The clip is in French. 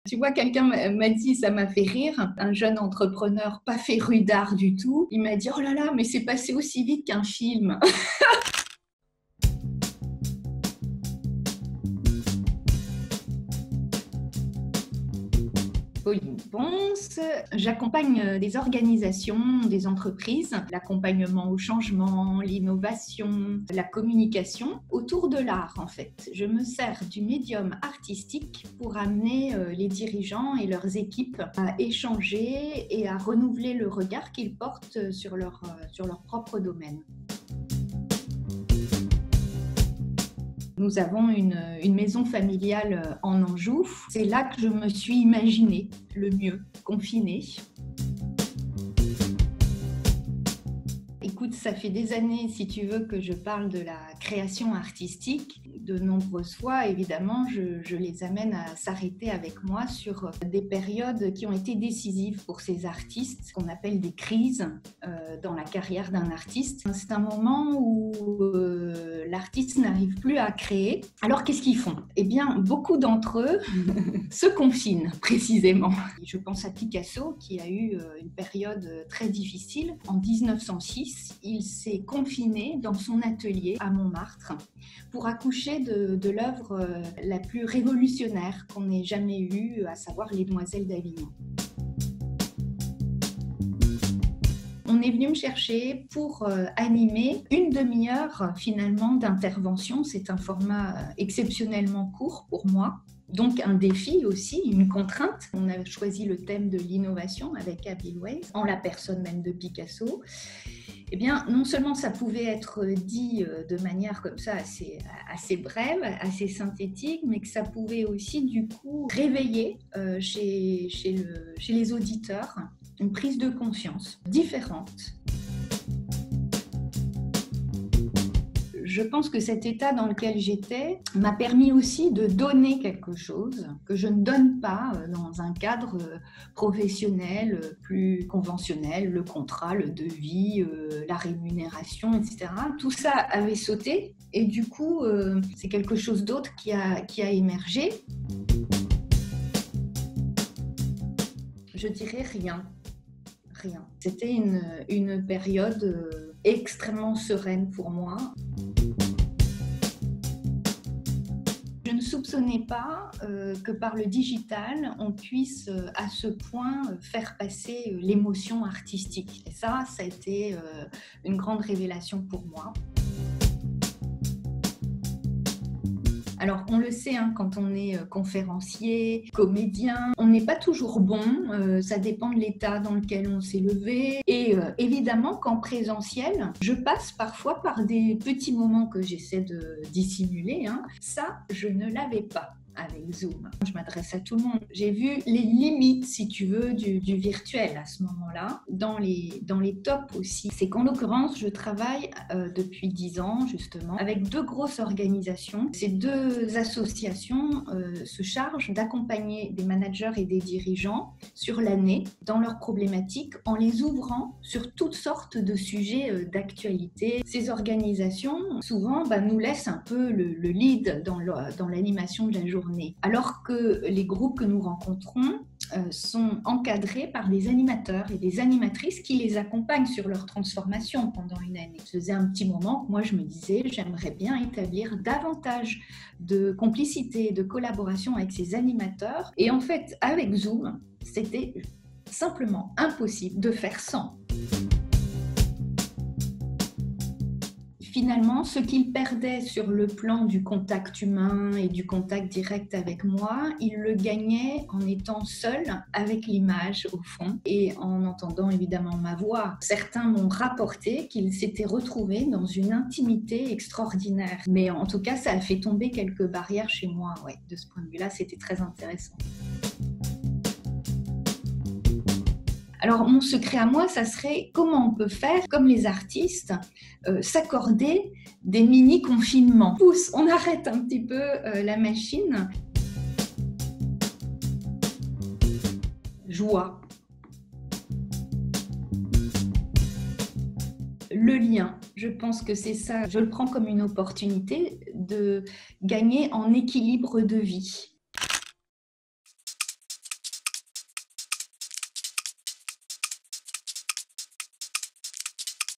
Tu vois, quelqu'un m'a dit, ça m'a fait rire, un jeune entrepreneur pas féru d'art du tout, il m'a dit « Oh là là, mais c'est passé aussi vite qu'un film !» Pauline Ponce, j'accompagne des organisations, des entreprises, l'accompagnement au changement, l'innovation, la communication autour de l'art en fait. Je me sers du médium artistique pour amener les dirigeants et leurs équipes à échanger et à renouveler le regard qu'ils portent sur leur propre domaine. Nous avons une maison familiale en Anjou. C'est là que je me suis imaginée le mieux, confinée. Écoute, ça fait des années, si tu veux, que je parle de la création artistique. De nombreuses fois, évidemment, je les amène à s'arrêter avec moi sur des périodes qui ont été décisives pour ces artistes, qu'on appelle des crises dans la carrière d'un artiste. C'est un moment où l'artiste n'arrive plus à créer. Alors, qu'est-ce qu'ils font ? Eh bien, beaucoup d'entre eux se confinent, précisément. Je pense à Picasso, qui a eu une période très difficile. En 1906, il s'est confiné dans son atelier à Montmartre pour accoucher de l'œuvre la plus révolutionnaire qu'on ait jamais eue, à savoir Les Demoiselles d'Avignon. On est venu me chercher pour animer une demi-heure finalement d'intervention. C'est un format exceptionnellement court pour moi. Donc un défi aussi, une contrainte. On a choisi le thème de l'innovation avec Abil Weiss, en la personne même de Picasso. Eh bien, non seulement ça pouvait être dit de manière comme ça assez brève, assez synthétique, mais que ça pouvait aussi du coup réveiller chez les auditeurs une prise de conscience différente. Je pense que cet état dans lequel j'étais m'a permis aussi de donner quelque chose que je ne donne pas dans un cadre professionnel plus conventionnel, le contrat, le devis, la rémunération, etc. Tout ça avait sauté et du coup, c'est quelque chose d'autre qui a émergé. Je dirais rien. C'était une période extrêmement sereine pour moi. Je ne soupçonnais pas que par le digital, on puisse à ce point faire passer l'émotion artistique. Et ça a été une grande révélation pour moi. Alors, on le sait, hein, quand on est conférencier, comédien, on n'est pas toujours bon, ça dépend de l'état dans lequel on s'est levé. Et évidemment qu'en présentiel, je passe parfois par des petits moments que j'essaie de dissimuler. Hein. Ça, je ne l'avais pas avec Zoom. Je m'adresse à tout le monde. J'ai vu les limites, si tu veux, du virtuel à ce moment-là. Dans les tops aussi. C'est qu'en l'occurrence, je travaille depuis 10 ans, justement, avec 2 grosses organisations. Ces 2 associations se chargent d'accompagner des managers et des dirigeants sur l'année dans leurs problématiques en les ouvrant sur toutes sortes de sujets d'actualité. Ces organisations, souvent, nous laissent un peu le lead dans l'animation de la journée. Alors que les groupes que nous rencontrons sont encadrés par des animateurs et des animatrices qui les accompagnent sur leur transformation pendant une année. Ça faisait un petit moment que moi je me disais j'aimerais bien établir davantage de complicité, de collaboration avec ces animateurs. Et en fait, avec Zoom, c'était simplement impossible de faire sans. Finalement, ce qu'il perdait sur le plan du contact humain et du contact direct avec moi, il le gagnait en étant seul avec l'image au fond et en entendant évidemment ma voix. Certains m'ont rapporté qu'ils s'étaient retrouvés dans une intimité extraordinaire. Mais en tout cas, ça a fait tomber quelques barrières chez moi. Ouais, de ce point de vue-là, c'était très intéressant. Alors, mon secret à moi, ça serait comment on peut faire, comme les artistes, s'accorder des mini-confinements. On arrête un petit peu la machine. Joie. Le lien, je pense que c'est ça. Je le prends comme une opportunité de gagner en équilibre de vie.